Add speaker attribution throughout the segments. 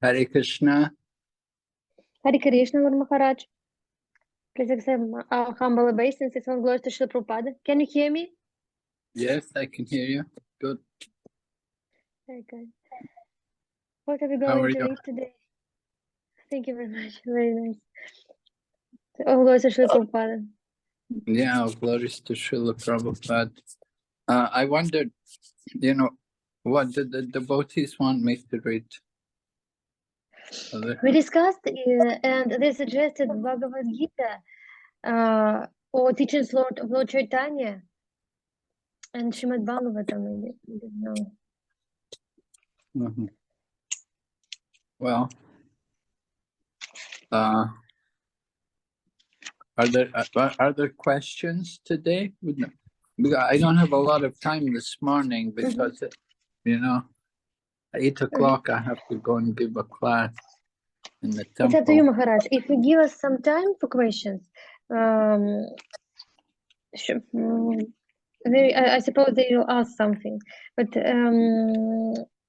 Speaker 1: Hare Krishna.
Speaker 2: Hare Krishna, Lord Maharaj. Please accept our humble obeisances and glories to Srila Prabhupada. Can you hear me?
Speaker 1: Yes, I can hear you. Good.
Speaker 2: Very good. What are we
Speaker 1: How are
Speaker 2: going to
Speaker 1: you?
Speaker 2: read today? Thank you very much. Very nice. All glories to Srila Prabhupada.
Speaker 1: Yeah, glories to Srila Prabhupada. I wondered, what did the devotees want me to read?
Speaker 2: We discussed and they suggested Bhagavad Gita or teachings of Lord Chaitanya and Srimad Bhagavatam. I don't know.
Speaker 1: Mhm. Well, are there questions today? Because I don't have a lot of time this morning because, at 8 o'clock I have to go and give a class in the
Speaker 2: It's up to you,
Speaker 1: temple.
Speaker 2: Maharaj. If you give us some time for questions, I suppose they will ask something. But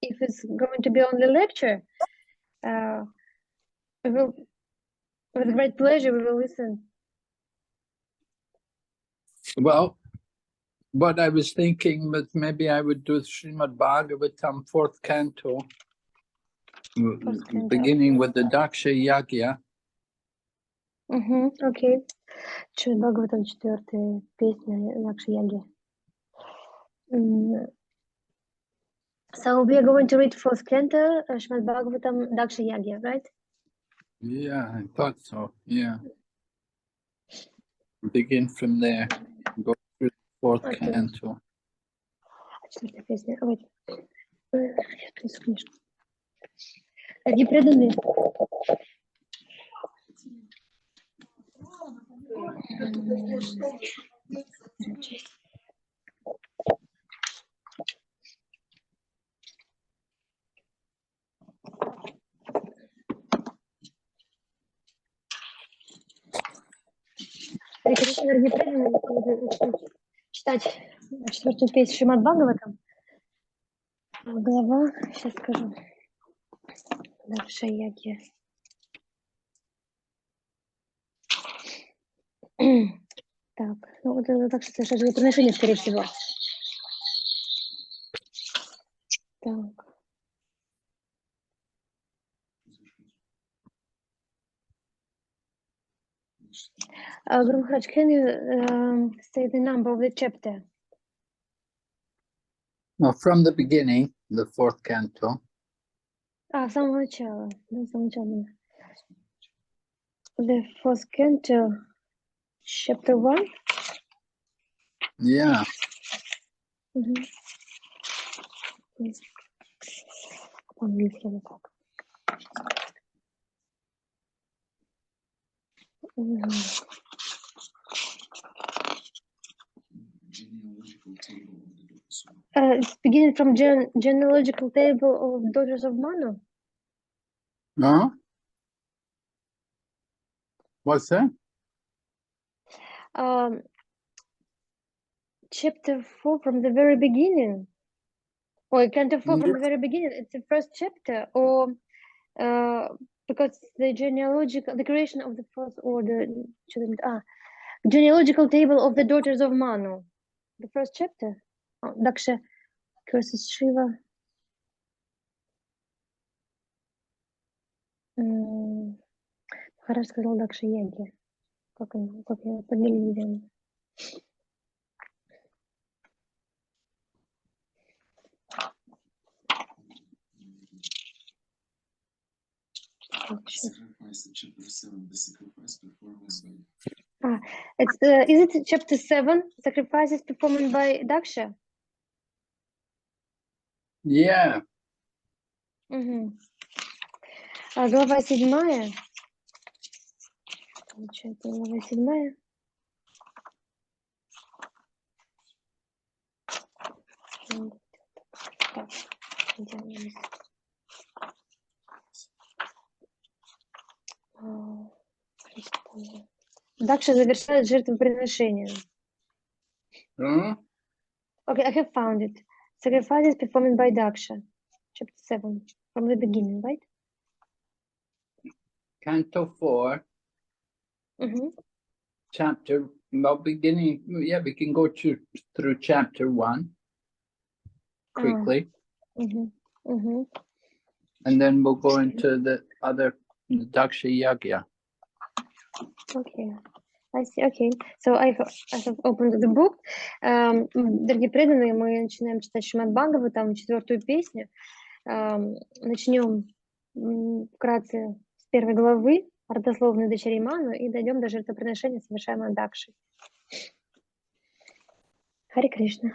Speaker 2: if it's going to be only lecture, we will, with great pleasure, we will listen.
Speaker 1: Well, what I was thinking was maybe I would do Srimad Bhagavatam, 4th canto, beginning with the Daksha Yagya.
Speaker 2: Okay. Srimad Bhagavatam, 4-я песня Daksha Yagya. So we are going to read 4th canto, Srimad Bhagavatam, Daksha Yagya, right?
Speaker 1: Yeah, I thought so. Yeah. Begin from there. Go through the 4th canto.
Speaker 2: 4-я песня. Ой. Я тут книжку. Дорогие преданные. Дорогие преданные, читать 4-ю песню Шримад Бхагаватам. Глава, сейчас скажу. Дакша Йагья. Так, ну вот это так что жертвоприношение, скорее всего. Так. Guru Maharaj, can you say the number of the chapter?
Speaker 1: No, from the beginning, the 4th canto.
Speaker 2: С самого начала. Да, с самого начала. The 4th canto, chapter 1?
Speaker 1: Yeah.
Speaker 2: По-английски или как? It's beginning from genealogical table of daughters of Manu.
Speaker 1: No? What's that?
Speaker 2: Chapter 4 from the very beginning. Or canto 4 from the very beginning. It's the first chapter, or because the creation of the fourth order, genealogical table of the daughters of Manu. The first chapter. Daksha curses Shiva. Хараш сказал Дакша Яги. Как я поделила. Is it chapter 7, sacrifices performed by Daksha?
Speaker 1: Yeah.
Speaker 2: Глава 7. Получается, глава 7. Так, Дакша завершает жертвоприношение. Okay, I have found it. Sacrifices performed by Daksha. Chapter 7, from the beginning, right?
Speaker 1: Canto 4, chapter, well, beginning, yeah, we can go through chapter 1 quickly. And then we'll go into the other, the Daksha Yagya.
Speaker 2: Okay, I see. Okay, so I have opened the book. Дорогие преданные, мы начинаем читать Шримад Бхагаватам, 4-ю песню. Начнем вкратце с 1 главы, родословной дочери Ману, и дойдем до жертвоприношения, совершаемого Дакшей. Харе Кришна.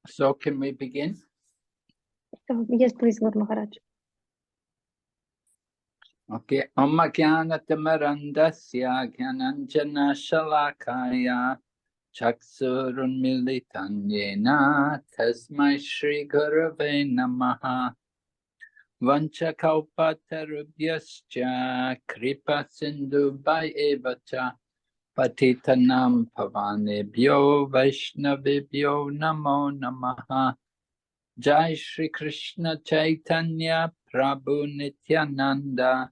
Speaker 1: So can we begin?
Speaker 2: Yes, please, Lord Maharaj.
Speaker 1: Okay. Om Jnanatammarandasya Jnananjana Shalakaya Chaksurunmilitan Yena Tasmai Shri Gurave Namaha Vanchakalpatarubhyascha Kripa Sindhu Bhayevata Patitanam Pavanebhyo Vaishnavibhyo Namo Namaha Jai Shri Krishna Chaitanya Prabhu Nityananda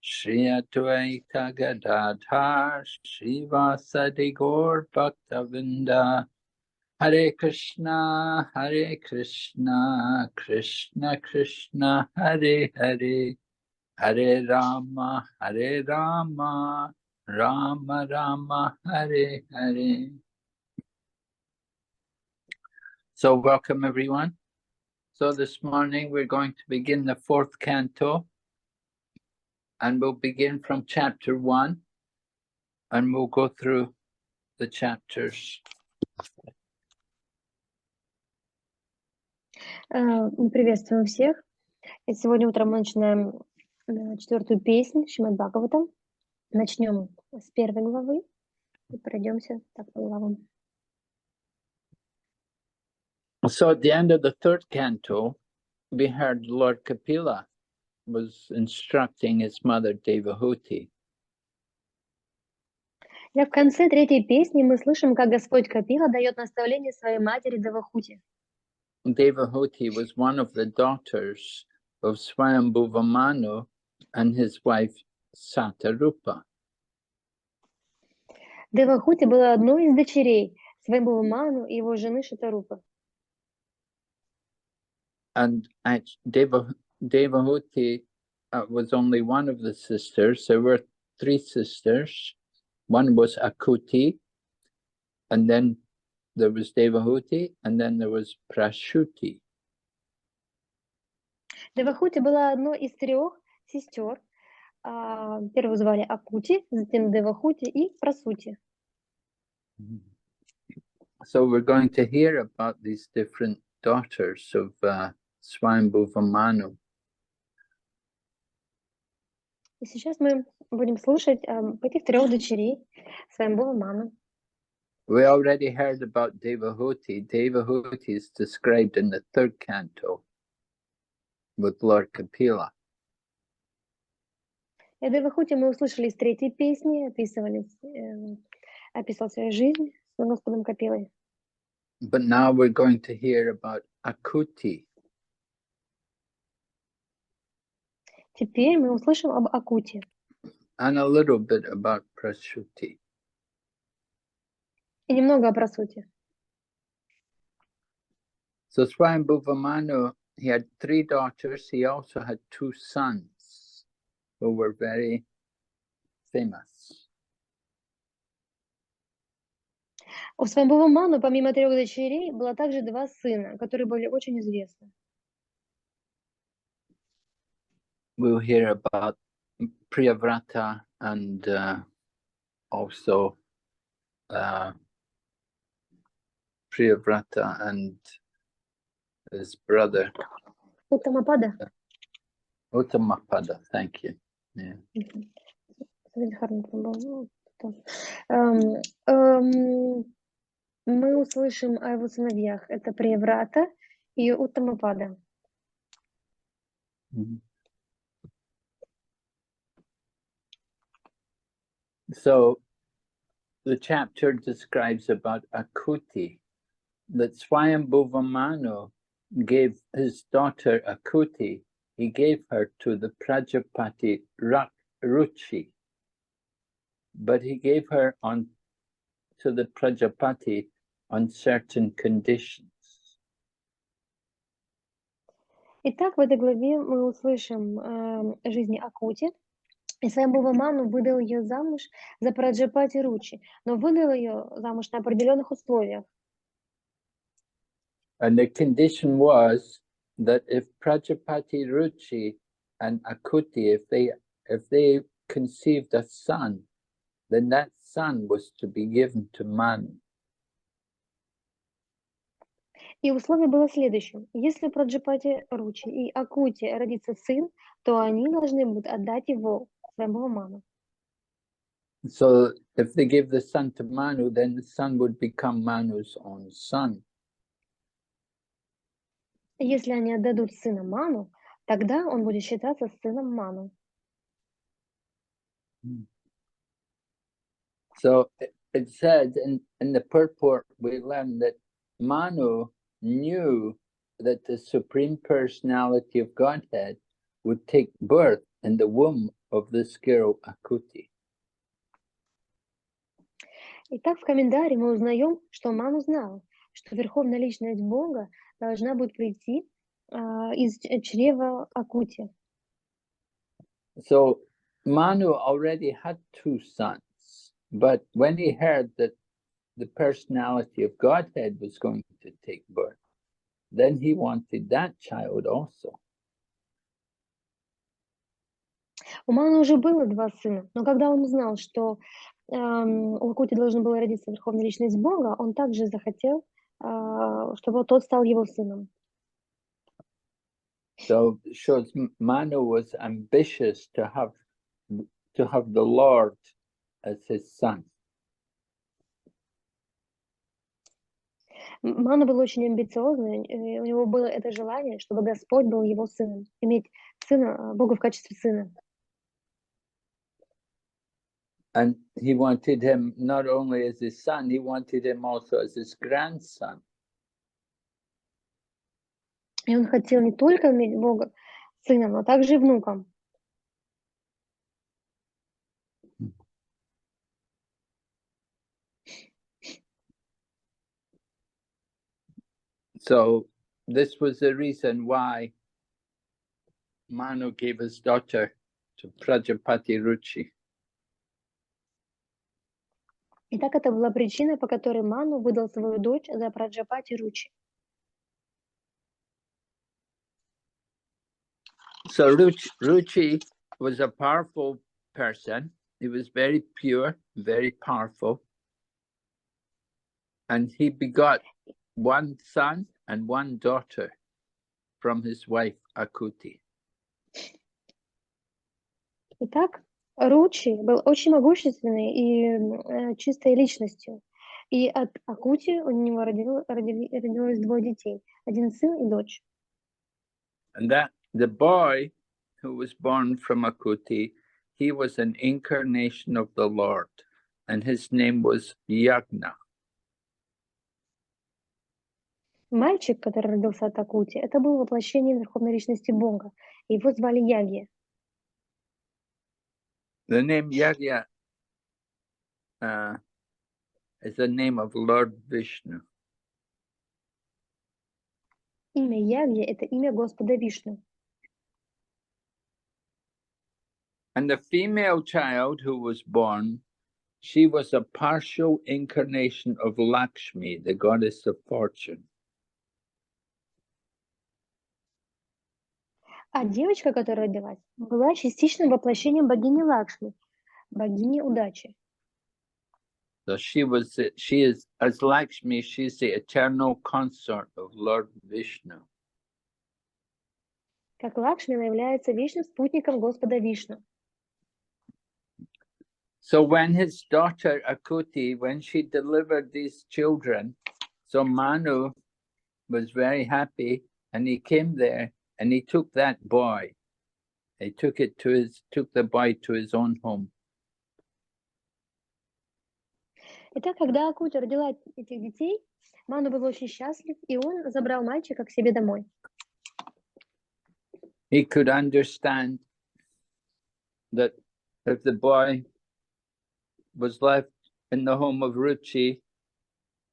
Speaker 1: Shri Advaita Gadadhar Srivasadi Gaur Bhaktavinda Hare Krishna Krishna Krishna Hare Hare Hare Rama Rama Rama Hare Hare. So welcome everyone. So this morning we're going to begin the 4th canto, and we'll begin from chapter 1, and we'll go through the chapters.
Speaker 2: Приветствую всех. И сегодня утром мы начинаем 4-ю песню Шримад Бхагаватам. Начнем с 1 главы и пройдемся так по главам.
Speaker 1: So at the end of the 3rd canto, we heard Lord Kapila was instructing his mother Devahuti.
Speaker 2: В конце 3-й песни мы слышим, как Господь Капила дает наставление своей матери Девахути.
Speaker 1: Devahuti was one of the daughters of Swayambhuva Manu and his wife Satarupa.
Speaker 2: Девахути была одной из дочерей Свайамбхува Ману и его жены Шатарупы.
Speaker 1: And Devahuti was only one of the sisters. There were 3 sisters. One was Akuti, and then there was Devahuti, and then there was Prashuti.
Speaker 2: Девахути была одной из 3 сестер. Первую звали Акути, затем Девахути и Прасути.
Speaker 1: So we're going to hear about these different daughters of Swayambhuva Manu.
Speaker 2: И сейчас мы будем слушать этих 3 дочерей Свайамбхува Ману.
Speaker 1: We already heard about Devahuti. Devahuti is described in the 3rd canto with Lord Kapila.
Speaker 2: И Девахути мы услышали из 3-й песни, описывал свою жизнь с Господом Капилой.
Speaker 1: But now we're going to hear about Akuti.
Speaker 2: Теперь мы услышим об Акути.
Speaker 1: And a little bit about Prashuti.
Speaker 2: И немного о Прасути.
Speaker 1: So Swayambhuva Manu, he had 3 daughters. He also had 2 sons who were very famous.
Speaker 2: У Свайамбхува Ману, помимо 3 дочерей, было также 2 сына, которые были очень известны.
Speaker 1: We'll hear about Priyavrata and also Priyavrata and his brother
Speaker 2: Уттамапада.
Speaker 1: Uttamapada. Thank you. Yeah.
Speaker 2: Мы услышим о его сыновьях. Это Прияврата и Уттамапада.
Speaker 1: So the chapter describes about Akuti, that Swayambhuva Manu gave his daughter Akuti, he gave her to the Prajapati Ruchi, but he gave her to the Prajapati on certain conditions.
Speaker 2: Итак, в этой главе мы услышим жизни Акути, и свамбува Ману выдал ее замуж за Праджапати Ручи, но выдал ее замуж на определенных условиях.
Speaker 1: And the condition was that if Prajapati Ruchi and Akuti, if they conceived a son, then that son was to be given to Manu.
Speaker 2: И условие было следующим. Если у Праджапати Ручи и Акути родится сын, то они должны будут отдать его своему Ману.
Speaker 1: So if they give the son to Manu, then the son would become Manu's own son.
Speaker 2: Если они отдадут сына Ману, тогда он будет считаться сыном Ману.
Speaker 1: So it said in the purport, we learned that Manu knew that the Supreme Personality of Godhead would take birth in the womb of this girl Akuti.
Speaker 2: Итак, в комментарии мы узнаем, что Ману знал, что Верховная Личность Бога должна будет прийти из чрева Акути.
Speaker 1: So Manu already had two sons, but when he heard that the personality of Godhead was going to take birth, then he wanted that child also.
Speaker 2: У Ману уже было два сына, но когда он узнал, что у Акути должен был родиться Верховная Личность Бога, он также захотел, чтобы тот стал его сыном.
Speaker 1: So it shows Manu was ambitious to have the Lord as his son.
Speaker 2: Ману был очень амбициозный, и у него было это желание, чтобы Господь был его сыном, иметь сына, Бога в качестве сына.
Speaker 1: And he wanted him not only as his son, he wanted him also as his grandson.
Speaker 2: И он хотел не только иметь Бога сыном, но также и внуком.
Speaker 1: So this was the reason why Manu gave his daughter to Prajapati Ruchi.
Speaker 2: Итак, это была причина, по которой Ману выдал свою дочь за Праджапати Ручи.
Speaker 1: So Ruchi was a powerful person. He was very pure, very powerful. And he begot one son and one daughter from his wife Akuti.
Speaker 2: Итак, Ручи был очень могущественной и чистой личностью. И от Акути у него родилось двое детей. Один сын и дочь.
Speaker 1: And that the boy who was born from Akuti, he was an incarnation of the Lord. And his name was Yagna.
Speaker 2: Мальчик, который родился от Акути, это был воплощение Верховной Личности Бога. Его звали Яги.
Speaker 1: The name Yagya is the name of Lord Vishnu.
Speaker 2: Имя Яги – это имя Господа Вишну.
Speaker 1: And the female child who was born, she was a partial incarnation of Lakshmi, the goddess of fortune.
Speaker 2: А девочка, которая родилась, была частичным воплощением богини Лакшми, богини удачи.
Speaker 1: So she is, as Lakshmi, she's the eternal consort of Lord Vishnu.
Speaker 2: Как Лакшми, она является вечным спутником Господа Вишну.
Speaker 1: So when his daughter Akuti, when she delivered these children, so Manu was very happy, and he came there and he took that boy. He took the boy to his own home.
Speaker 2: Итак, когда Акути родила этих детей, Ману был очень счастлив, и он забрал мальчика к себе домой.
Speaker 1: He could understand that if the boy was left in the home of Ruchi,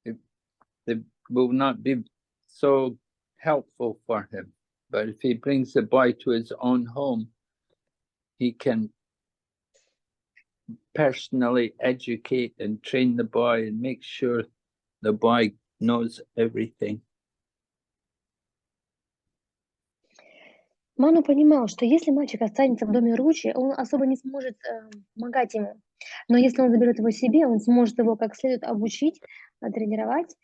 Speaker 1: it will not be so helpful for him. But if he brings the boy to his own home, he can personally educate and train the boy and make sure the boy knows everything.
Speaker 2: Ману понимал, что если мальчик останется в доме Ручи, он особо не сможет помогать ему. Но если он заберет его себе, он сможет его как следует обучить, тренировать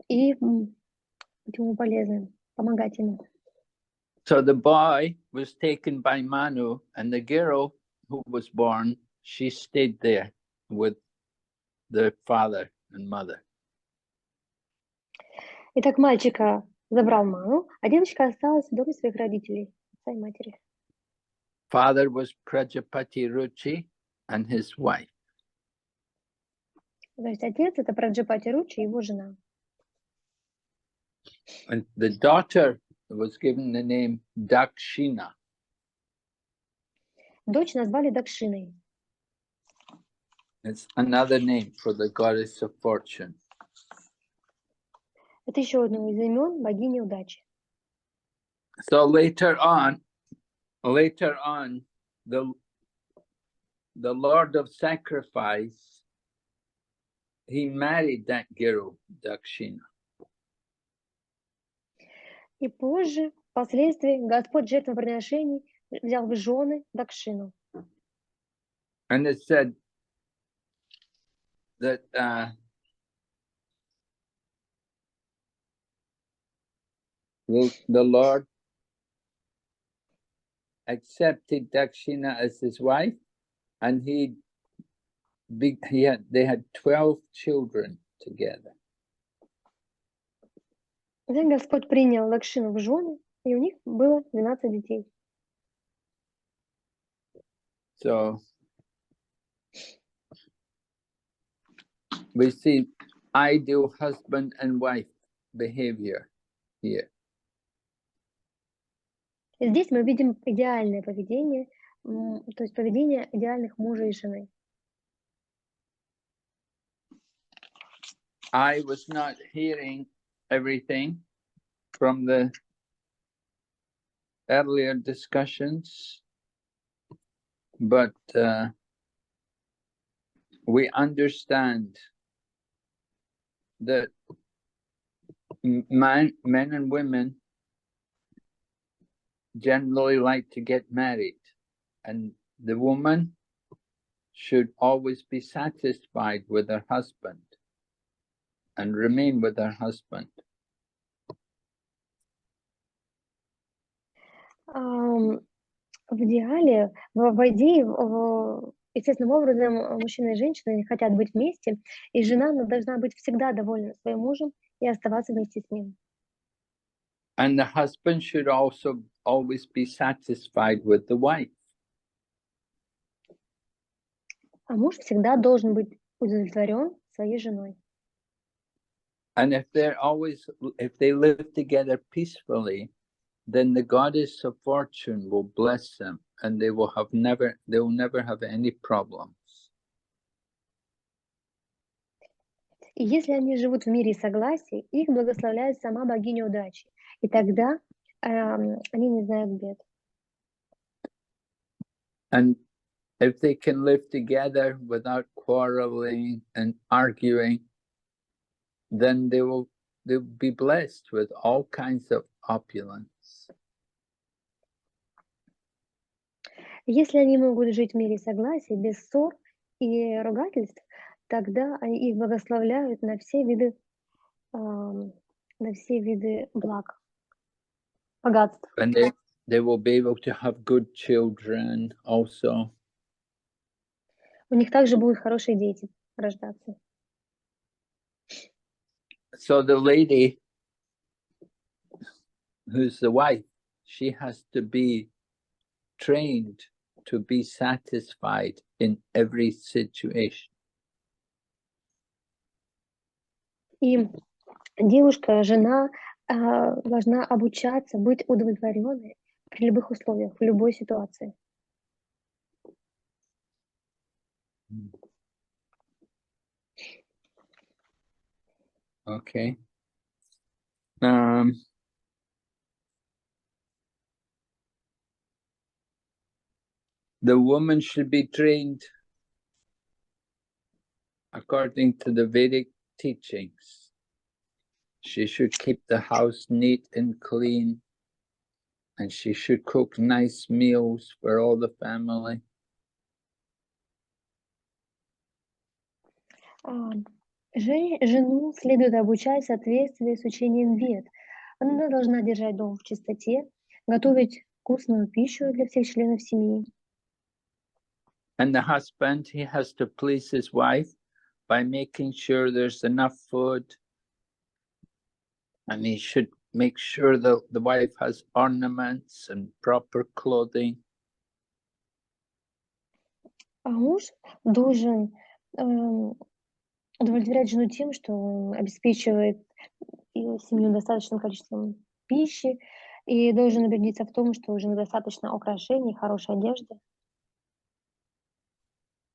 Speaker 2: и быть ему полезным, помогать ему.
Speaker 1: So the boy was taken by Manu, and the girl who was born, she stayed there with the father and mother.
Speaker 2: Итак, мальчика забрал Ману, а девочка осталась в доме своих родителей, отца и матери.
Speaker 1: Father was Prajapati Ruchi and his wife.
Speaker 2: То есть отец — это Праджапати Ручи и его жена.
Speaker 1: And the daughter was given the name Dakshina.
Speaker 2: Дочь назвали Дакшиной.
Speaker 1: It's another name for the goddess of fortune.
Speaker 2: Это еще одно из имен богини удачи.
Speaker 1: So later on, the Lord of Sacrifice, he married that girl, Dakshina.
Speaker 2: И позже, впоследствии, Господь жертвоприношений взял в жены Дакшину.
Speaker 1: And it said that the Lord accepted Dakshina as his wife, and they had 12 children together.
Speaker 2: Then Господь принял Дакшину в жены, и у них было 12 детей.
Speaker 1: So we see ideal husband and wife behavior here.
Speaker 2: Здесь мы видим идеальное поведение, то есть поведение идеальных мужа и жены.
Speaker 1: I was not hearing everything from the earlier discussions, but we understand that men and women generally like to get married, and the woman should always be satisfied with her husband and remain with her husband.
Speaker 2: В идеале, в идее, естественным образом мужчина и женщина хотят быть вместе, и жена должна быть всегда довольна своим мужем и оставаться вместе с ним.
Speaker 1: And the husband should also always be satisfied with the wife.
Speaker 2: А муж всегда должен быть удовлетворен своей женой.
Speaker 1: And if they live together peacefully, then the goddess of fortune will bless them, and they will never have any problems.
Speaker 2: И если они живут в мире и согласии, их благословляет сама богиня удачи, и тогда они не знают бед.
Speaker 1: And if they can live together without quarreling and arguing, then they'll be blessed with all kinds of opulence.
Speaker 2: Если они могут жить в мире и согласии, без ссор и ругательств, тогда их благословляют на все виды благ, богатств.
Speaker 1: And they will be able to have good children also.
Speaker 2: У них также будут хорошие дети рождаться.
Speaker 1: So the lady who's the wife, she has to be trained to be satisfied in every situation.
Speaker 2: И Девушка, жена должна обучаться быть удовлетворенной при любых условиях, в любой ситуации.
Speaker 1: Okay. The woman should be trained according to the Vedic teachings. She should keep the house neat and clean, and she should cook nice meals for all the family.
Speaker 2: Жену следует обучать в соответствии с учением Вед. Она должна держать дом в чистоте, готовить вкусную пищу для всех членов семьи.
Speaker 1: And the husband, he has to please his wife by making sure there's enough food, and he should make sure that the wife has ornaments and proper clothing.
Speaker 2: А муж должен удовлетворять жену тем, что он обеспечивает семью достаточным количеством пищи и должен убедиться в том, что у жены достаточно украшений, хорошей одежды.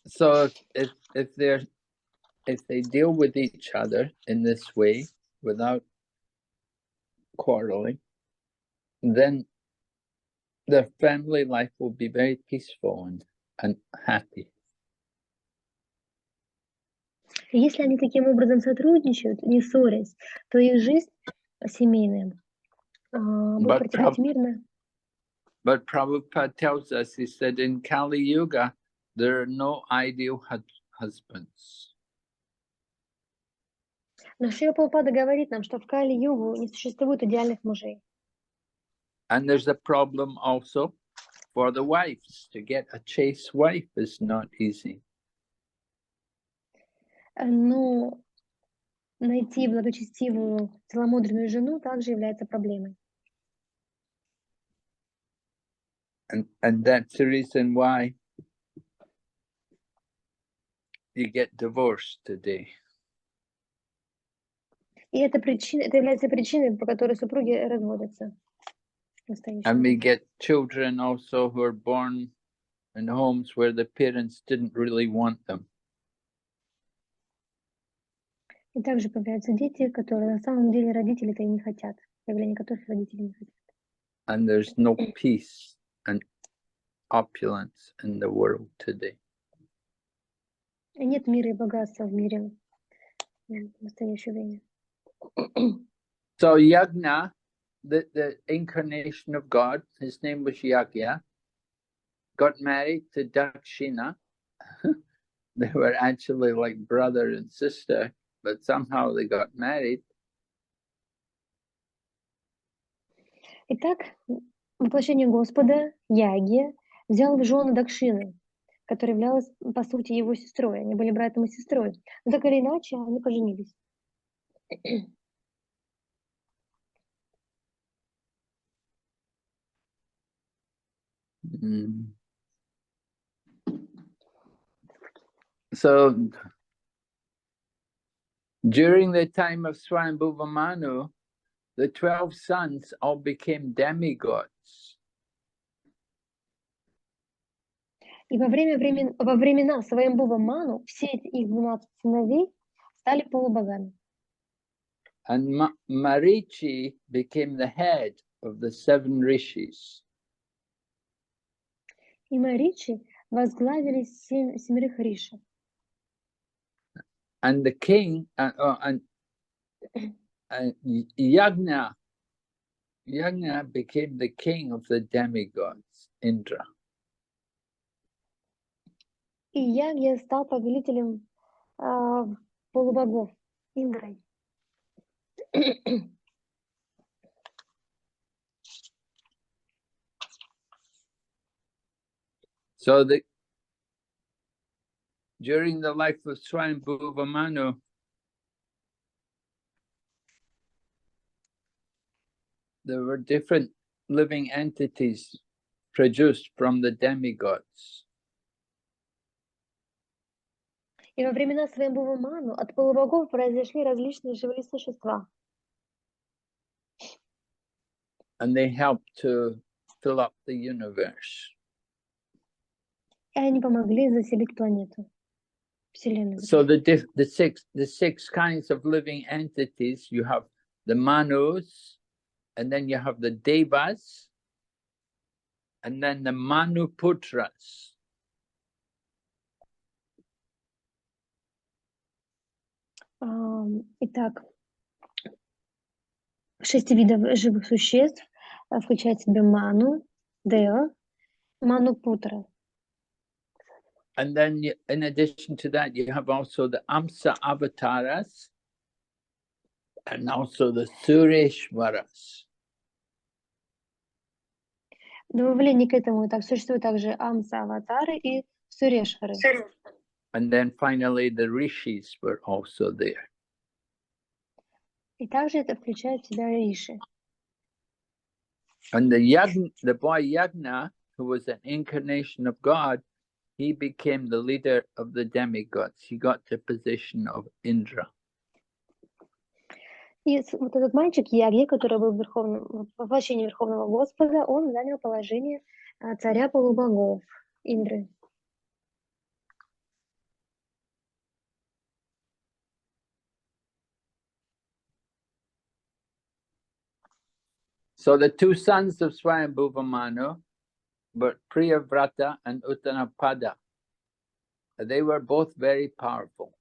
Speaker 1: So if they deal with each other in this way without quarreling, then their family life will be very peaceful and happy.
Speaker 2: Если они таким образом сотрудничают, не ссорясь, то их жизнь семейная будет протекать мирно.
Speaker 1: But Prabhupada tells us, he said, in Kali Yuga, there are no ideal husbands.
Speaker 2: Но Шрила Прабхупада говорит нам, что в Кали-югу не существует идеальных мужей.
Speaker 1: And there's a problem also for the wives. To get a chaste wife is not easy.
Speaker 2: Но найти благочестивую, целомудренную жену также является проблемой.
Speaker 1: And that's the reason why you get divorced today.
Speaker 2: И это является причиной, по которой супруги разводятся.
Speaker 1: And we get children also who are born in homes where the parents didn't really want them.
Speaker 2: И также появляются дети, которые на самом деле родители-то и не хотят, появление которых родители не хотят.
Speaker 1: And there's no peace and opulence in the world today.
Speaker 2: И нет мира и богатства в мире в настоящее время.
Speaker 1: So Yagna, the incarnation of God, his name was Yagya, got married to Dakshina. They were actually like brother and sister, but somehow they got married.
Speaker 2: Итак, воплощение Господа, Яги, взял в жены Дакшины, которая являлась, по сути, его сестрой. Они были братом и сестрой. Но так или иначе, они поженились.
Speaker 1: So during the time of Swayambhuva Manu, the 12 sons all became demigods.
Speaker 2: И во времена Сваямбхува Ману все их 12 сыновей стали полубогами.
Speaker 1: And Marichi became the head of the 7 rishis.
Speaker 2: И Маричи возглавили 7 риши.
Speaker 1: And the king, Yagna became the king of the demigods, Indra.
Speaker 2: И Ягья стал повелителем полубогов, Индрой.
Speaker 1: So during the life of Swayambhuva Manu, there were different living entities produced from the demigods.
Speaker 2: И во времена Сваямбхува Ману от полубогов произошли различные живые существа.
Speaker 1: and they help to fill up the universe.
Speaker 2: И они помогли заселить планету, Вселенную.
Speaker 1: So the six kinds of living entities, you have the Manus, and then you have the Devas, and then the Manuputras.
Speaker 2: Итак, 6 видов живых существ включают в себя Ману, Дева, Манупутра.
Speaker 1: And then in addition to that, you have also the Amsa Avataras and also the Sureshwaras.
Speaker 2: Добавление к этому так существуют также Амса-аватары и Сурешвары.
Speaker 1: And then finally the Rishis were also there.
Speaker 2: И также это включает в себя Риши.
Speaker 1: And the boy Yagna, who was an incarnation of God, he became the leader of the demigods. He got the position of Indra.
Speaker 2: И вот этот мальчик Ягья, который был воплощением Верховного Господа, он занял положение царя полубогов Индры.
Speaker 1: So the two sons of Swayambhuva Manu were Priyavrata and Uttanapada. They were both very powerful.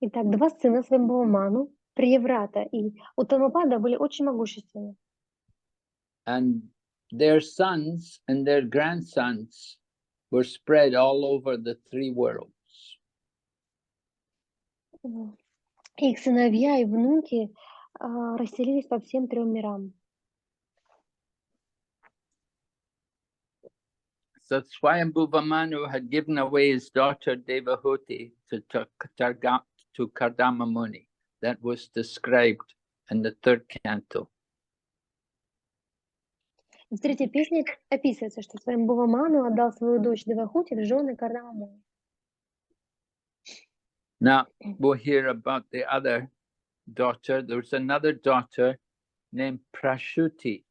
Speaker 2: Итак, два сына Свамбхува Ману, Прияврата и Уттамапада были очень могущественны.
Speaker 1: And their sons and their grandsons were spread all over the three worlds.
Speaker 2: Их сыновья и внуки расселились по всем 3 мирам.
Speaker 1: So Swayambhuva Manu had given away his daughter Devahuti to Kardama Muni. That was described in the 3rd canto.
Speaker 2: В 3-й песне описывается, что Свамбхува Ману отдал свою дочь Девахути в жены Кардама Муни.
Speaker 1: Now we'll hear about the other daughter. There was another daughter named Prashuti,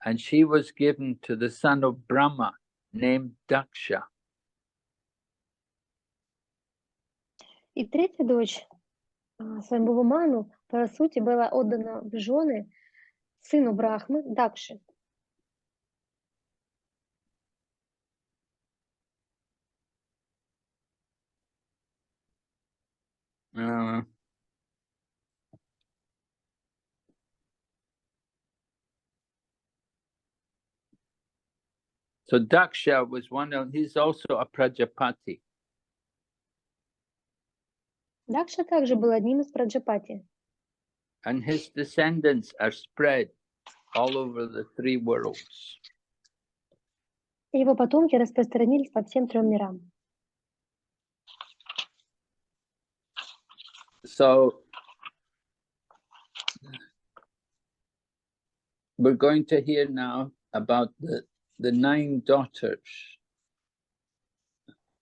Speaker 1: and she was given to the son of Brahma named Daksha.
Speaker 2: И 3-я дочь Свамбхува Ману, по сути, была отдана в жены сыну Брахмы Дакши.
Speaker 1: So Daksha was he's also a Prajapati.
Speaker 2: Дакша также был одним из Праджапати.
Speaker 1: And his descendants are spread all over the 3 worlds.
Speaker 2: Его потомки распространились по всем 3 мирам.
Speaker 1: So we're going to hear now about the 9 daughters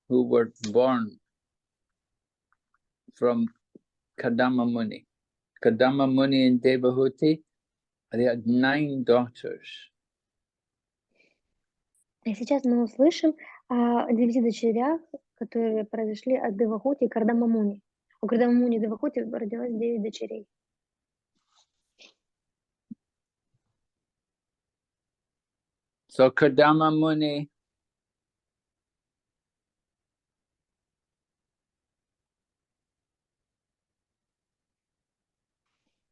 Speaker 1: who were born from Kadama Muni. Kadama Muni and Devahuti, they had 9 daughters.
Speaker 2: И сейчас мы услышим о 9 дочерях, которые произошли от Девахути и Кардама Муни. У Кардама Муни и Девахути родилось 9 дочерей.
Speaker 1: So Kadama Muni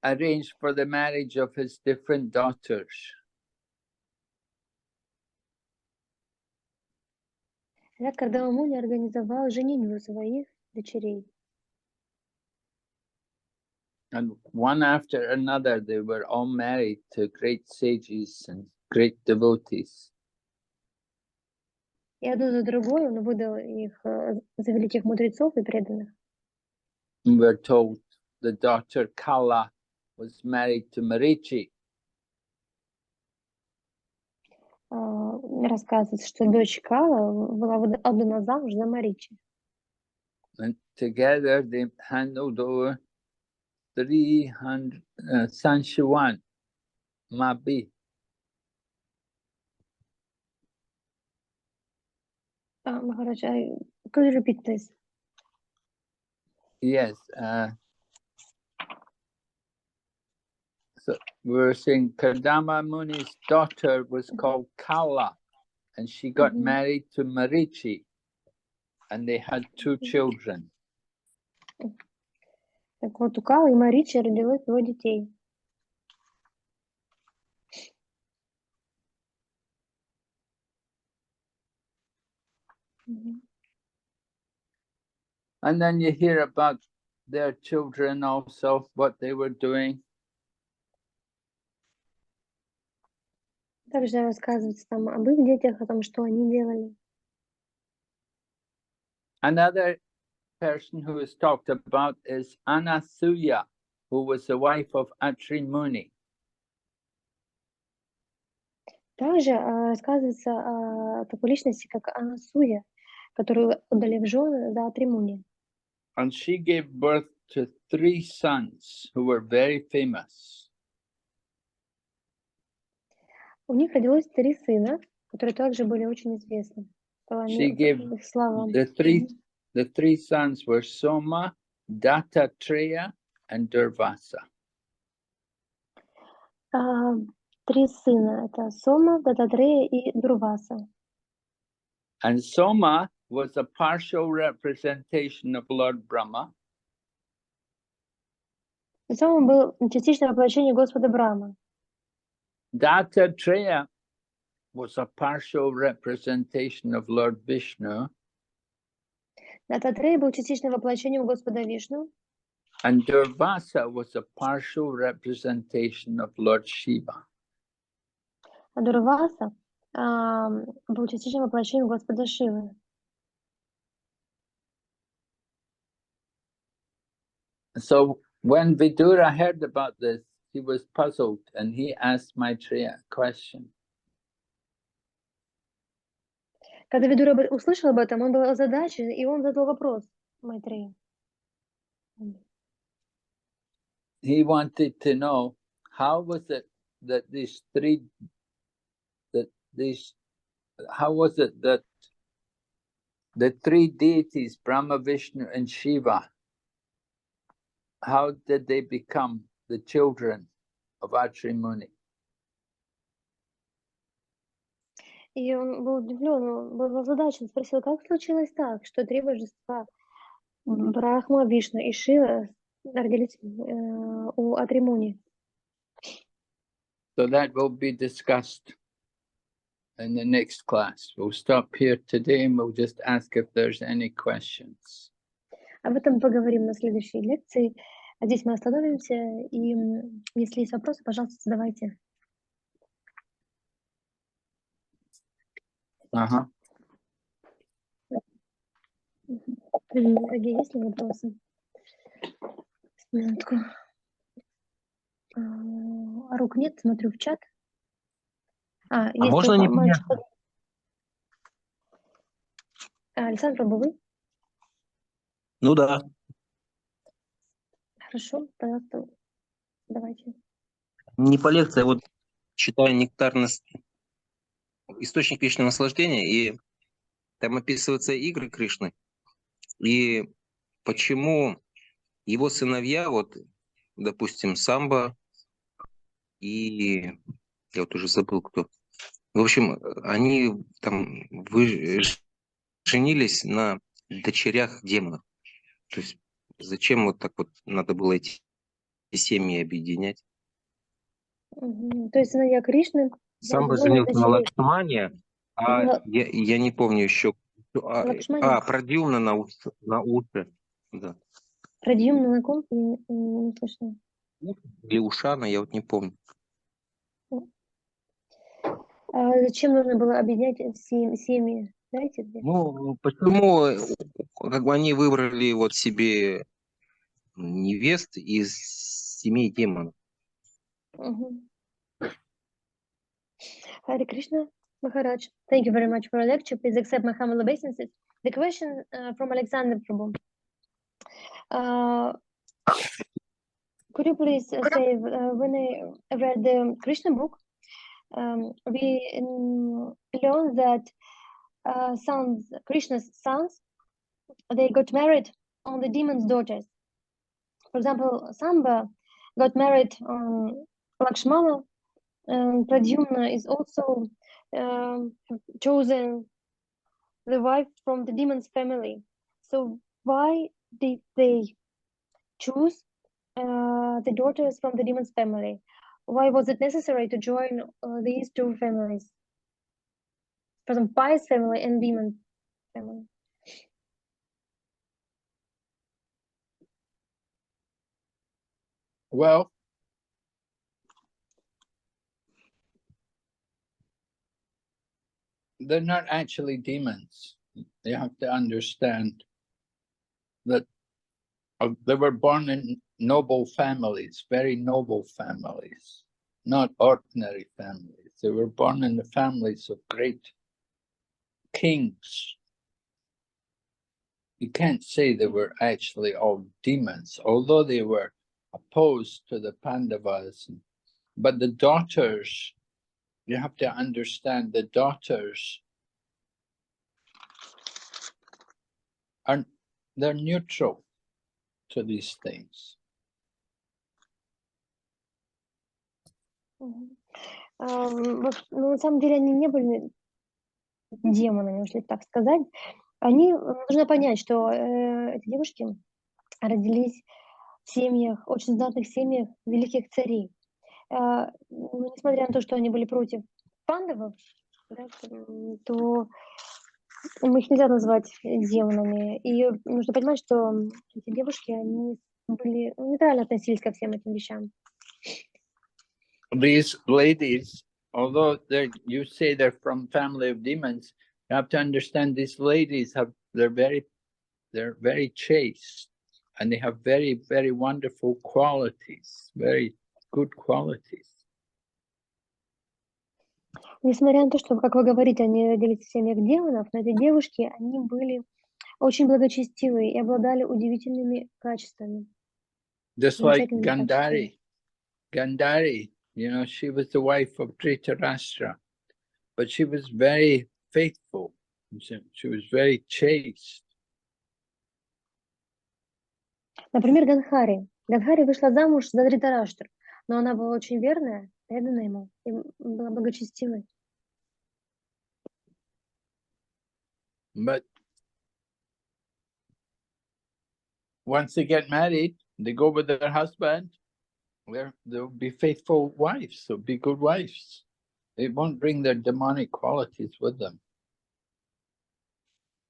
Speaker 1: arranged for the marriage of his different daughters.
Speaker 2: Кардама Муни организовал женитьбу своих дочерей.
Speaker 1: And one after another, they were all married to great sages and great devotees.
Speaker 2: И одну за другой он выдал их за великих мудрецов и преданных.
Speaker 1: We're told the daughter Kala was married to Marichi.
Speaker 2: Рассказывается, что дочь Кала была отдана замуж за Маричи.
Speaker 1: And together they handled over 300 Sanshiwan, Mabi.
Speaker 2: Maharaj, could you repeat this?
Speaker 1: Yes. So we were saying Kadama Muni's daughter was called Kala, and she got married to Marichi, and they had 2 children.
Speaker 2: Так вот, у Калы и Маричи родилось 2 детей.
Speaker 1: And then you hear about their children also, what they were doing.
Speaker 2: Также рассказывается там об их детях, о том, что они делали.
Speaker 1: Another person who is talked about is Anasuya, who was the wife of Atri Muni.
Speaker 2: Также рассказывается о такой личности, как Анасуя, которую отдали в жены за Атри Муни.
Speaker 1: And she gave birth to 3 sons who were very famous.
Speaker 2: У них родилось 3 сына, которые также были очень известны.
Speaker 1: She gave
Speaker 2: Их слава.
Speaker 1: the 3 sons were Soma, Dattatreya, and Durvasa.
Speaker 2: 3 сына — это Сома, Дататрея и Дурваса.
Speaker 1: And Soma was a partial representation of Lord Brahma.
Speaker 2: Сома был частичное воплощение Господа Брахмы.
Speaker 1: Dattatreya was a partial representation of Lord Vishnu.
Speaker 2: Дататрея был частичным воплощением Господа Вишну.
Speaker 1: And Durvasa was a partial representation of Lord Shiva.
Speaker 2: А Дурваса был частичным воплощением Господа Шивы.
Speaker 1: So when Vidura heard about this, he was puzzled and he asked Maitreya a question.
Speaker 2: Когда Видура услышал об этом, он был озадачен, и он задал вопрос Майтрею.
Speaker 1: He wanted to know how was it that how was it that the 3 deities, Brahma, Vishnu, and Shiva, how did they become the children of Atri Muni?
Speaker 2: И он был удивлен, он был озадачен, спросил, как случилось так, что 3 божества, Брахма, Вишну и Шива, родились у Атри Муни.
Speaker 1: So that will be discussed in the next class. We'll stop here today and we'll just ask if there's any questions.
Speaker 2: Об этом поговорим на следующей лекции. А здесь мы остановимся, и если есть вопросы, пожалуйста, задавайте. Дорогие, есть ли вопросы? Минутку. Рук нет, смотрю в чат. Есть
Speaker 3: можно
Speaker 2: только
Speaker 3: непонятно?
Speaker 2: Александр, вы?
Speaker 3: Ну да.
Speaker 2: Хорошо, пожалуйста, давайте.
Speaker 3: Не по лекции, а вот читаю «Нектар источник вечного наслаждения», и там описываются игры Кришны. И почему его сыновья, вот, допустим, Самба и я вот уже забыл кто. В общем, они там женились на дочерях демонов. То есть зачем вот так вот надо было эти семьи объединять?
Speaker 2: То есть сыновья Кришны.
Speaker 3: Самба женился на Лакшмане, а я не помню еще. Продюмна на Уше. Да.
Speaker 2: Продюмна на ком? Не слышно.
Speaker 3: Или Ушана, я вот не помню.
Speaker 2: Зачем нужно было объединять семьи? Знаете, где?
Speaker 3: Ну, почему как бы они выбрали вот себе невест из семей демонов?
Speaker 2: Hare Krishna, Maharaj. Thank you very much for your lecture. Please accept my humble obeisances. The question from Alexander Prabhu. Could you please say, when I read the Krishna book, we learned that Krishna's sons, they got married on the demons' daughters. For example, Samba got married on Lakshmana, and Pradyumna is also chosen the wife from the demon's family. So why did they choose the daughters from the demon's family? Why was it necessary to join these two families? For example, Pious family and demon family.
Speaker 1: Well, they're not actually demons. You have to understand that they were born in noble families, very noble families, not ordinary families. They were born in the families of great kings. You can't say they were actually all demons, although they were opposed to the Pandavas. But the daughters, you have to understand, the daughters they're neutral to these things.
Speaker 2: Ну, на самом деле они не были демонами, если так сказать. Нужно понять, что эти девушки родились в семьях, очень знатных семьях великих царей. Несмотря на то, что они были против пандавов, да, то их нельзя назвать демонами. И нужно понимать, что эти девушки, они были нейтрально относились ко всем этим вещам.
Speaker 1: These ladies, although you say they're from family of demons, you have to understand these ladies they're very chaste, and they have very, very wonderful qualities, very good qualities.
Speaker 2: Несмотря на то, что, как вы говорите, они родились в семьях демонов, но эти девушки, они были очень благочестивые и обладали удивительными качествами.
Speaker 1: Just like Gandhari, you know, she was the wife of Dhritarashtra, but she was very faithful. She was very chaste.
Speaker 2: Например, Гандхари. Гандхари вышла замуж за Дритараштру, но она была очень верная, предана ему и была благочестивой.
Speaker 1: But once they get married, they go with their husband, they'll be faithful wives, they'll be good wives. They won't bring their demonic qualities with them.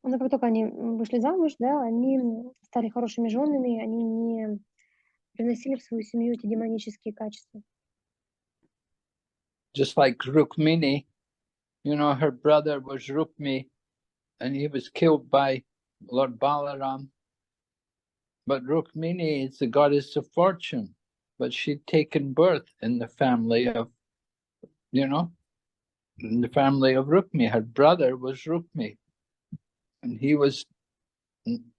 Speaker 2: Но как только они вышли замуж, да, они стали хорошими женами, они не приносили в свою семью эти демонические качества.
Speaker 1: Just like Rukmini, you know, her brother was Rukmi, and he was killed by Lord Balaram. But Rukmini is the goddess of fortune, but she'd taken birth in the family of, you know, in the family of Rukmi. Her brother was Rukmi, and he was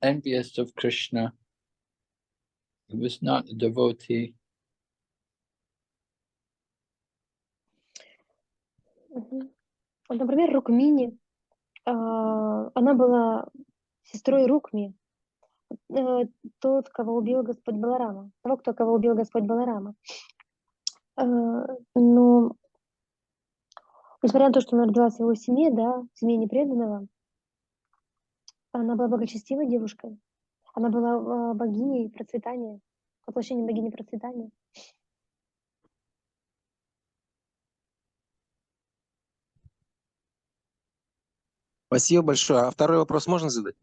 Speaker 1: envious of Krishna. He was not a devotee.
Speaker 2: Например, Рукмини, она была сестрой Рукми, тот, кого убил Господь Баларама, кого убил Господь Баларама. Но, несмотря на то, что она родилась в его семье, да, в семье непреданного, она была благочестивой девушкой. Она была богиней процветания, воплощением богини процветания.
Speaker 3: Спасибо большое. А второй вопрос можно задать?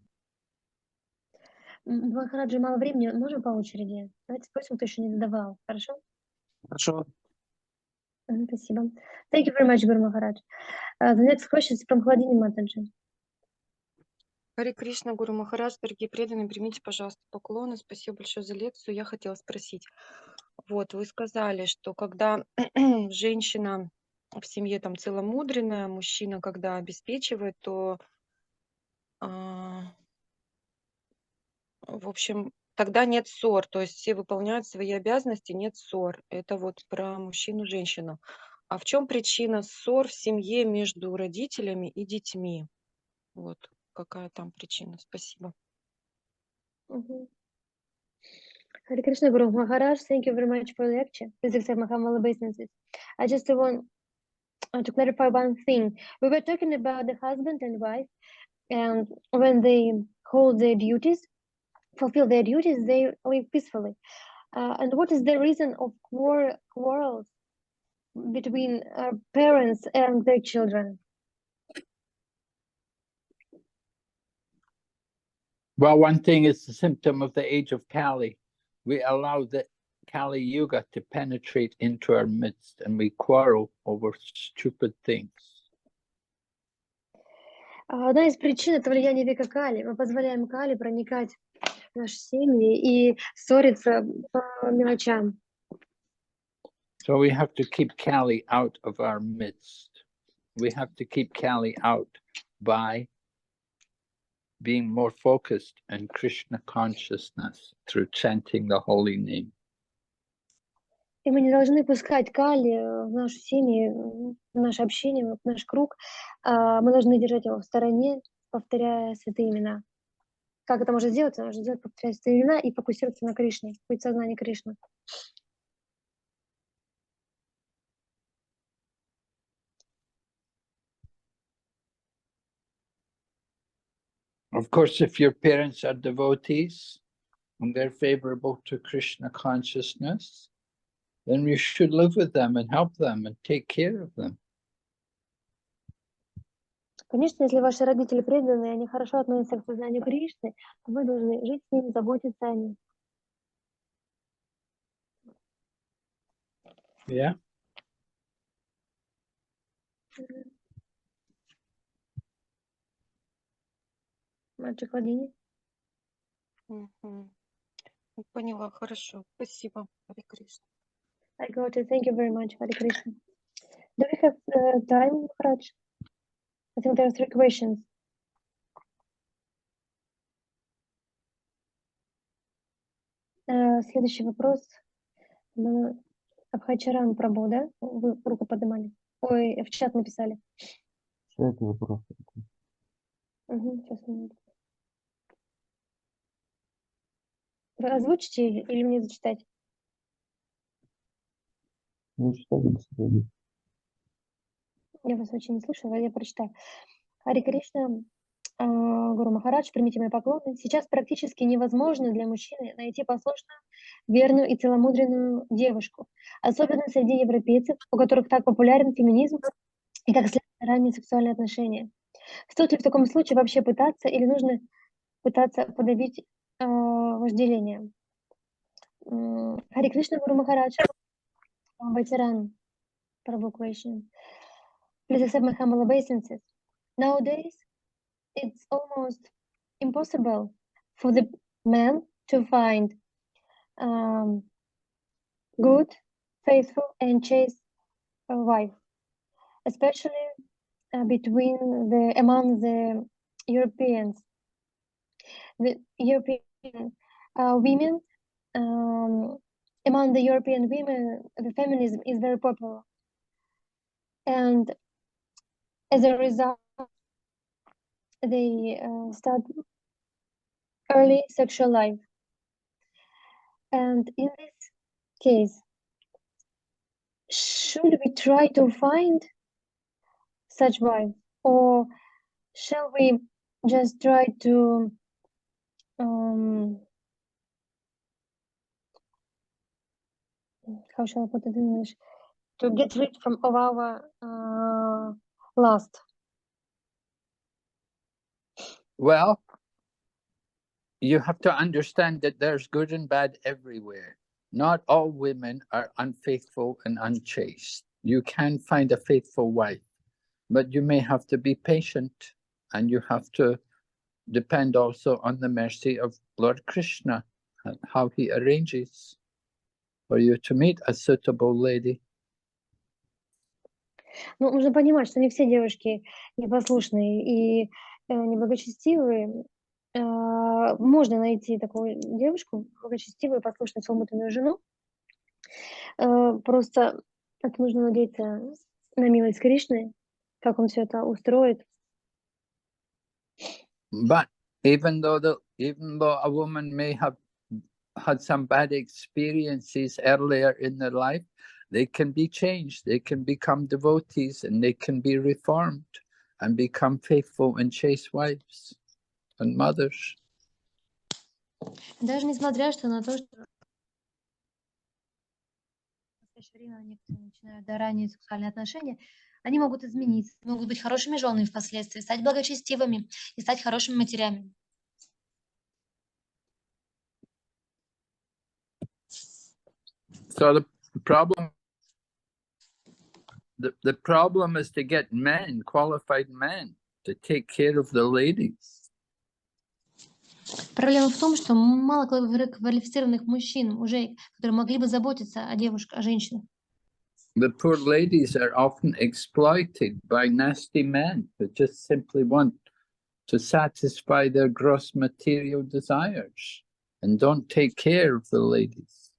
Speaker 2: Махараджи, мало времени, можем по очереди? Давайте спросим, кто еще не задавал, хорошо?
Speaker 3: Хорошо.
Speaker 2: Спасибо. Thank you very much, Guru Maharaj. The next question is from Hladini Mataji.
Speaker 4: Харе Кришна, Гуру Махарадж, дорогие преданные, примите, пожалуйста, поклоны. Спасибо большое за лекцию. Я хотела спросить. Вот, вы сказали, что когда женщина в семье там целомудренная, мужчина, когда обеспечивает, то, в общем, тогда нет ссор, то есть все выполняют свои обязанности, нет ссор. Это вот про мужчину, женщину. А в чем причина ссор в семье между родителями и детьми? Вот какая там причина? Спасибо.
Speaker 2: Мгм. Hare Krishna Guru Maharaj, thank you very much for the lecture. Please accept my humble obeisances. I just want to clarify one thing. We were talking about the husband and wife, and when they hold their duties, fulfill their duties, they live peacefully. And what is the reason of quarrels between parents and their children?
Speaker 1: Well, one thing is the symptom of the age of Kali. We allow the Kali Yuga to penetrate into our midst and we quarrel over stupid things.
Speaker 2: Одна из причин — это влияние века Кали. Мы позволяем Кали проникать в наши семьи и ссориться по мелочам.
Speaker 1: So we have to keep Kali out of our midst. We have to keep Kali out by being more focused on Krishna consciousness through chanting the holy name.
Speaker 2: И мы не должны пускать Кали в нашу семью, в наше общение, в наш круг. Мы должны держать его в стороне, повторяя святые имена. Как это можно сделать? Это можно сделать, повторяя святые имена и фокусироваться на Кришне, быть в сознании Кришны.
Speaker 1: Of course, if your parents are devotees and they're favorable to Krishna consciousness, then you should live with them and help them and take care of them.
Speaker 2: Конечно, если ваши родители преданы, и они хорошо относятся к сознанию Кришны, то вы должны жить с ними, заботиться о них.
Speaker 1: Yeah.
Speaker 2: Мальчик Владимир.
Speaker 4: Мгм. Поняла, хорошо. Спасибо, Харе Кришна.
Speaker 2: I got it. Thank you very much, Hare Krishna. Do we have time, Maharaj? I think there are 3 questions. Следующий вопрос. Абхачаран Прабhu, да? Вы руку поднимали. Ой, в чат написали.
Speaker 5: Что это вопрос?
Speaker 2: Угу, сейчас минуту. Вы озвучите или мне зачитать?
Speaker 5: Ну, что это, кстати?
Speaker 2: Я вас очень не слышу, я прочитаю. Харе Кришна, Гуру Махарадж, примите мои поклоны. Сейчас практически невозможно для мужчины найти послушную, верную и целомудренную девушку, особенно среди европейцев, у которых так популярен феминизм и как следствие ранние сексуальные отношения. Стоит ли в таком случае вообще пытаться или нужно пытаться подавить вожделение? Харе Кришна, Гуру Махарадж, ветеран Prabhu question. Please accept my humble obeisances. Nowadays, it's almost impossible for the man to find good, faithful, and chaste wife, especially among the Europeans. The European women, among the European women, the feminism is very popular, and as a result, they start early sexual life. And in this case, should we try to find such wife, or shall we just try to how shall I put it in English? To get rid of our lust?
Speaker 1: Well, you have to understand that there's good and bad everywhere. Not all women are unfaithful and unchaste. You can find a faithful wife, but you may have to be patient, and you have to depend also on the mercy of Lord Krishna and how he arranges for you to meet a suitable lady.
Speaker 2: Ну, нужно понимать, что не все девушки непослушные и неблагочестивые. можно найти такую девушку, благочестивую, послушную, целомудренную жену. Просто это нужно надеяться на милость Кришны, как он все это устроит.
Speaker 1: But even though a woman may have had some bad experiences earlier in their life, they can be changed. They can become devotees and they can be reformed and become faithful and chaste wives and mothers.
Speaker 2: Даже несмотря на то, что в настоящее время некоторые начинают ранние сексуальные отношения, они могут измениться, могут быть хорошими женами впоследствии, стать благочестивыми и стать хорошими матерями.
Speaker 1: So the problem is to get men, qualified men, to take care of the ladies.
Speaker 2: Проблема в том, что мало квалифицированных мужчин, уже, которые могли бы заботиться о девушках, о женщинах.
Speaker 1: The poor ladies are often exploited by nasty men who just simply want to satisfy their gross material desires and don't take care of the ladies.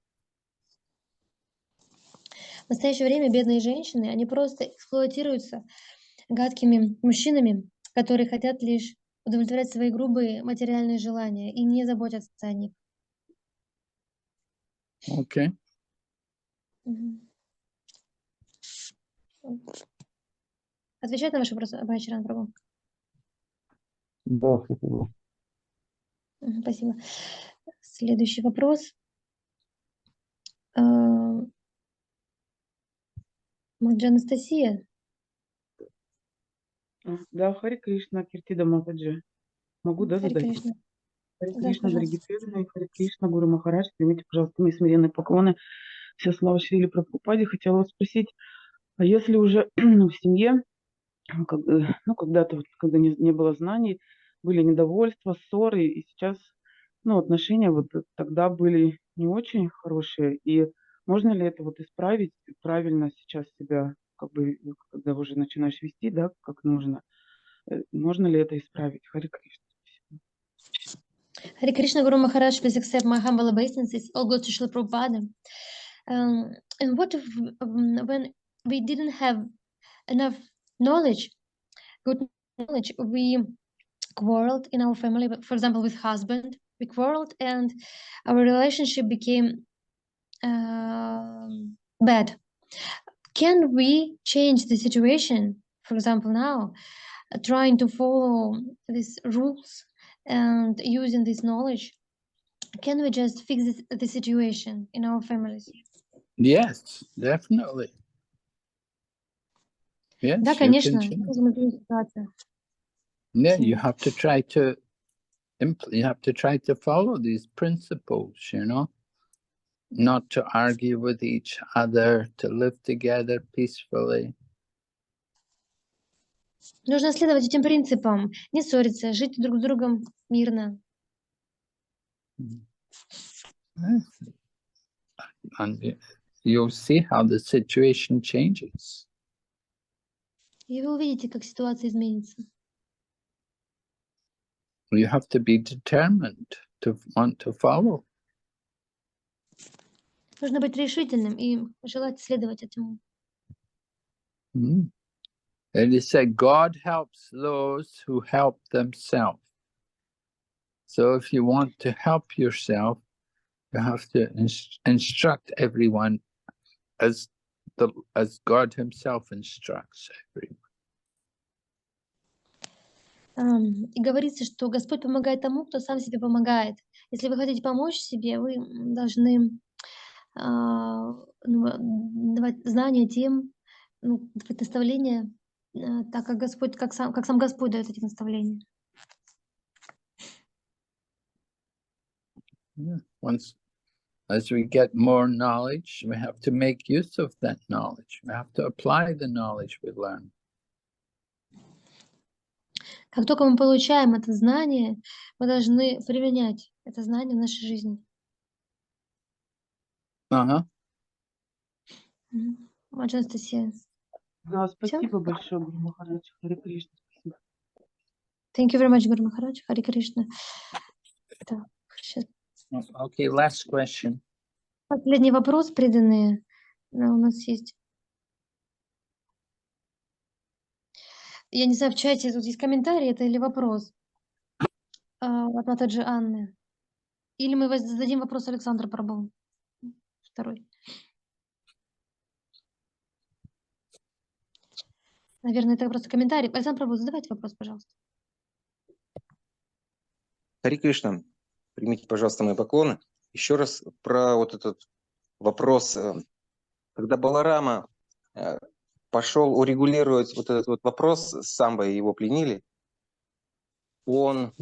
Speaker 2: В настоящее время бедные женщины, они просто эксплуатируются гадкими мужчинами, которые хотят лишь удовлетворять свои грубые материальные желания и не заботятся о них.
Speaker 1: Okay.
Speaker 2: Отвечает на ваш вопрос, Абхай Прабhu?
Speaker 5: Да, спасибо.
Speaker 2: Спасибо. Следующий вопрос. Маджа Анастасия.
Speaker 6: Да, Хари Кришна, Киртида Матаджи. Могу, да,
Speaker 2: Хари
Speaker 6: задать?
Speaker 2: Кришна.
Speaker 6: Хари
Speaker 2: Да,
Speaker 6: Кришна, дорогие
Speaker 2: пожалуйста.
Speaker 6: преданные, Хари Кришна, Гуру Махарадж, примите, пожалуйста, мои смиренные поклоны. Вся слава Шрили Прабхупаде. Хотела вас спросить, а если уже в семье, когда-то, вот, когда не было знаний, были недовольства, ссоры, и сейчас, отношения вот тогда были не очень хорошие, и можно ли это вот исправить, правильно сейчас себя, когда уже начинаешь вести, да, как нужно, можно ли это исправить? Хари Кришна.
Speaker 2: Hare Krishna, Guru Maharaj, please accept my humble obeisances. All goes to Srila Prabhupada. And what if, when we didn't have enough knowledge, good knowledge, we quarreled in our family, for example, with husband, we quarreled and our relationship became bad. Can we change the situation, for example, now, trying to follow these rules and using this knowledge? Can we just fix the situation in our families?
Speaker 1: Yes, definitely. Yes,
Speaker 2: Да,
Speaker 1: you
Speaker 2: конечно.
Speaker 1: can change.
Speaker 2: Ситуация.
Speaker 1: Yeah, you have to try to follow these principles, not to argue with each other, to live together peacefully.
Speaker 2: Нужно следовать этим принципам, не ссориться, жить друг с другом мирно.
Speaker 1: And you'll see how the situation changes.
Speaker 2: И вы увидите, как ситуация изменится.
Speaker 1: You have to be determined to want to follow.
Speaker 2: Нужно быть решительным и желать следовать этому.
Speaker 1: And he said, God helps those who help themselves. So if you want to help yourself, you have to instruct everyone as God himself instructs everyone.
Speaker 2: И говорится, что Господь помогает тому, кто сам себе помогает. Если вы хотите помочь себе, вы должны давать знания тем, давать наставления, так как Господь, как сам Господь дает эти наставления.
Speaker 1: Yeah. As we get more knowledge, we have to make use of that knowledge. We have to apply the knowledge we learn.
Speaker 2: Как только мы получаем это знание, мы должны применять это знание в нашей жизни. Маджа Анастасия.
Speaker 6: Да, спасибо большое, Гуру Махарадж. Хари Кришна. Спасибо.
Speaker 2: Thank you very much, Guru Maharaj. Hare Krishna.
Speaker 1: Okay, last question.
Speaker 2: Последний вопрос, преданные. Да, у нас есть. Я не знаю, в чате тут есть комментарий, это или вопрос от Матаджи Анны. Или мы зададим вопрос Александру Прабhu. Второй. Наверное, это просто комментарий. Александр Прабhu, задавайте вопрос, пожалуйста.
Speaker 3: Хари Кришна, примите, пожалуйста, мои поклоны. Еще раз про вот этот вопрос. Когда Баларама пошел урегулировать вот этот вот вопрос с самбой, его пленили, он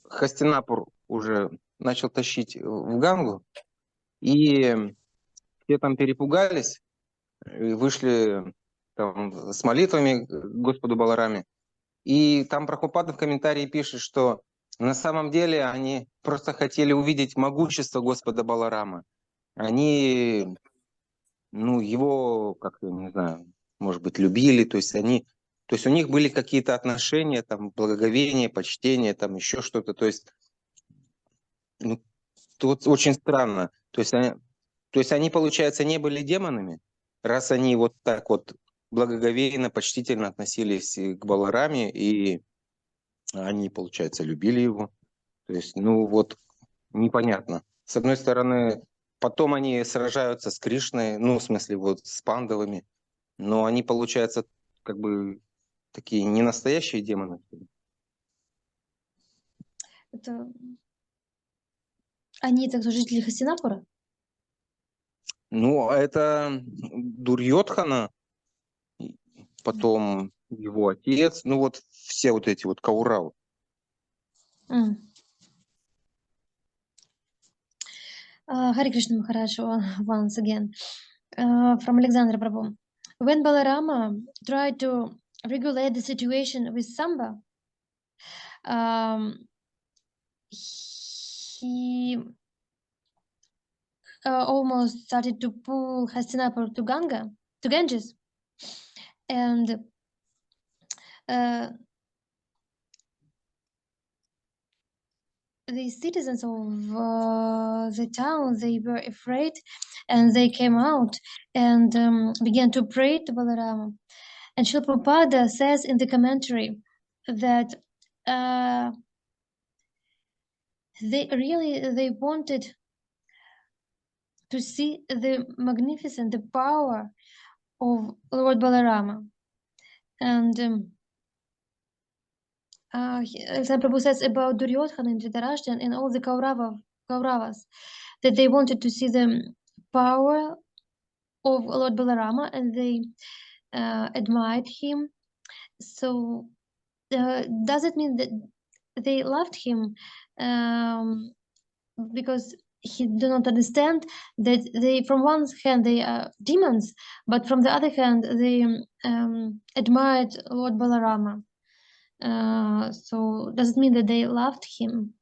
Speaker 3: Хастинапур уже начал тащить в Гангу, и все там перепугались, и вышли там с молитвами к Господу Балараме. И там Прабхупада в комментарии пишет, что на самом деле они просто хотели увидеть могущество Господа Баларама. Они, его, как-то, не знаю, может быть, любили, то есть у них были какие-то отношения, там, благоговение, почтение, там, еще что-то, то есть, тут очень странно, то есть они, получается, не были демонами, раз они вот так вот благоговейно, почтительно относились к Балараме, и они, получается, любили его. То есть, непонятно. С одной стороны, потом они сражаются с Кришной, в смысле, вот с пандавами, но они, получается, как бы такие не настоящие демоны.
Speaker 2: Это... Они это жители Хастинапура?
Speaker 3: Это Дурьодхана, потом его отец, все вот эти вот Кауравы.
Speaker 2: Hare Krishna Maharaj once again from Alexandra Prabhu. When Balarama tried to regulate the situation with Samba, he almost started to pull Hastinapur to Ganges, and the citizens of the town, they were afraid, and they came out and began to pray to Balarama. And Srila Prabhupada says in the commentary that they wanted to see the magnificent, the power of Lord Balarama. And Prabhu says about Duryodhana and Dhritarashtra and all the Kauravas that they wanted to see the power of Lord Balarama, and they admired him. So does it mean that they loved him because he do not understand that they, from one hand, they are demons, but from the other hand, they admired Lord Balarama. So does it mean that they loved him?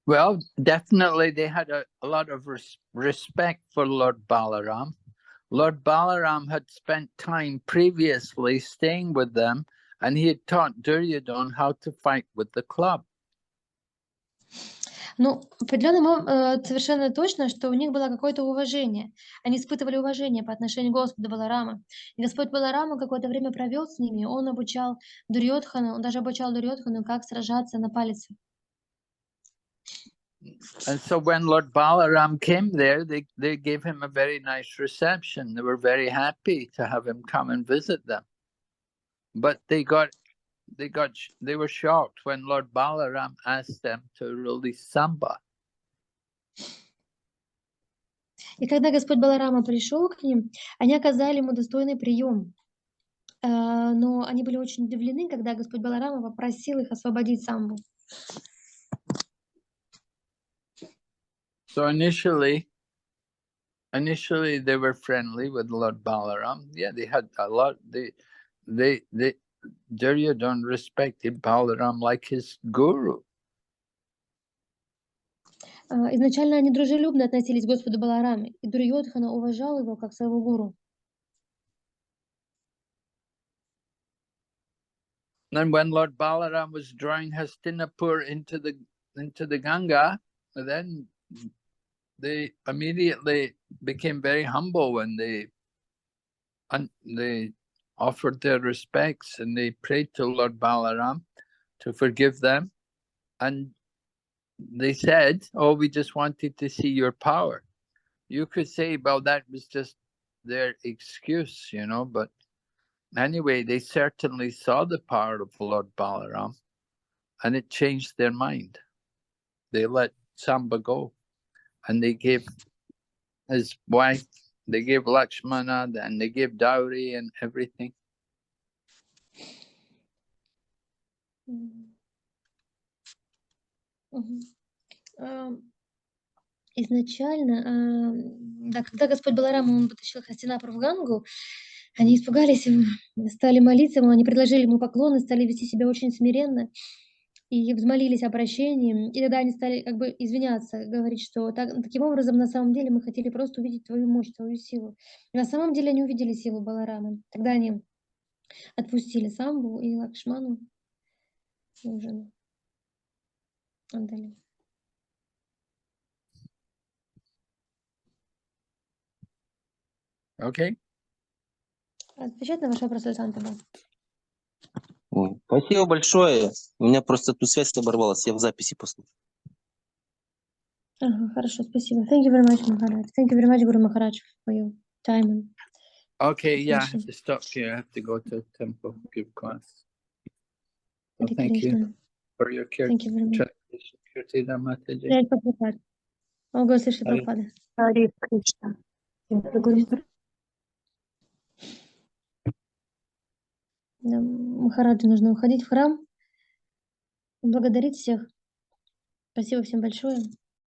Speaker 1: Well, definitely they had a lot of respect for Lord Balaram. Lord Balaram had spent time previously staying with them, and he had taught Duryodhana how to fight with the club.
Speaker 2: Определенно совершенно точно, что у них было какое-то уважение. Они испытывали уважение по отношению к Господу Баларама. И Господь Баларама какое-то время провел с ними. Он обучал Дурьодхану, он даже обучал Дурьодхану, как сражаться на палице.
Speaker 1: And so when Lord Balaram came there, they gave him a very nice reception. They were very happy to have him come and visit them. But they were shocked when Lord Balaram asked them to release Samba.
Speaker 2: И когда Господь Баларама пришел к ним, они оказали ему достойный прием. Но они были очень удивлены, когда Господь Баларама попросил их освободить Самбу.
Speaker 1: So initially they were friendly with Lord Balaram. Yeah, they had a lot. Duryodhana respected Balaram like his guru.
Speaker 2: Изначально они дружелюбно относились к Господу Балараме, и Дурьодхана уважал его как своего гуру.
Speaker 1: And when Lord Balaram was drawing Hastinapur into into the Ganga, and then they immediately became very humble and they offered their respects and they prayed to Lord Balaram to forgive them. And they said, oh, we just wanted to see your power. You could say, well, that was just their excuse, you know, but anyway, they certainly saw the power of Lord Balaram and it changed their mind. They let Samba go and they gave his wife, they gave Lakshmana, and they gave dowry and everything.
Speaker 2: Изначально, да, когда Господь Баларам, он потащил Хастинапур в Гангу, они испугались, стали молиться ему, они предложили ему поклоны, стали вести себя очень смиренно и взмолились о прощении. И тогда они стали как бы извиняться, говорить, что таким образом на самом деле мы хотели просто увидеть твою мощь, твою силу. И на самом деле они увидели силу Баларама. Тогда они отпустили Самбу и Лакшману, и уже отдали.
Speaker 1: Okay.
Speaker 2: Отвечать на ваш вопрос, Александр?
Speaker 3: Ой, спасибо большое. У меня просто тут связь оборвалась. Я в записи послушаю.
Speaker 2: Ага, хорошо, спасибо. Thank you very much, Maharaj. Thank you very much, Guru Maharaj, for your time.
Speaker 1: Okay, yeah, I
Speaker 2: Krishna.
Speaker 1: have to stop here. I have to go to the temple, give class. So
Speaker 2: Hare
Speaker 1: thank you
Speaker 2: Krishna.
Speaker 1: for your care.
Speaker 2: Thank you very much.
Speaker 1: Kirti Mataji.
Speaker 2: Jai Prabhupada. О, Господи, Шри
Speaker 1: Hare
Speaker 2: Прабхупада.
Speaker 4: Харе Кришна.
Speaker 2: Да, Махараджу нужно уходить в храм, благодарить всех. Спасибо всем большое.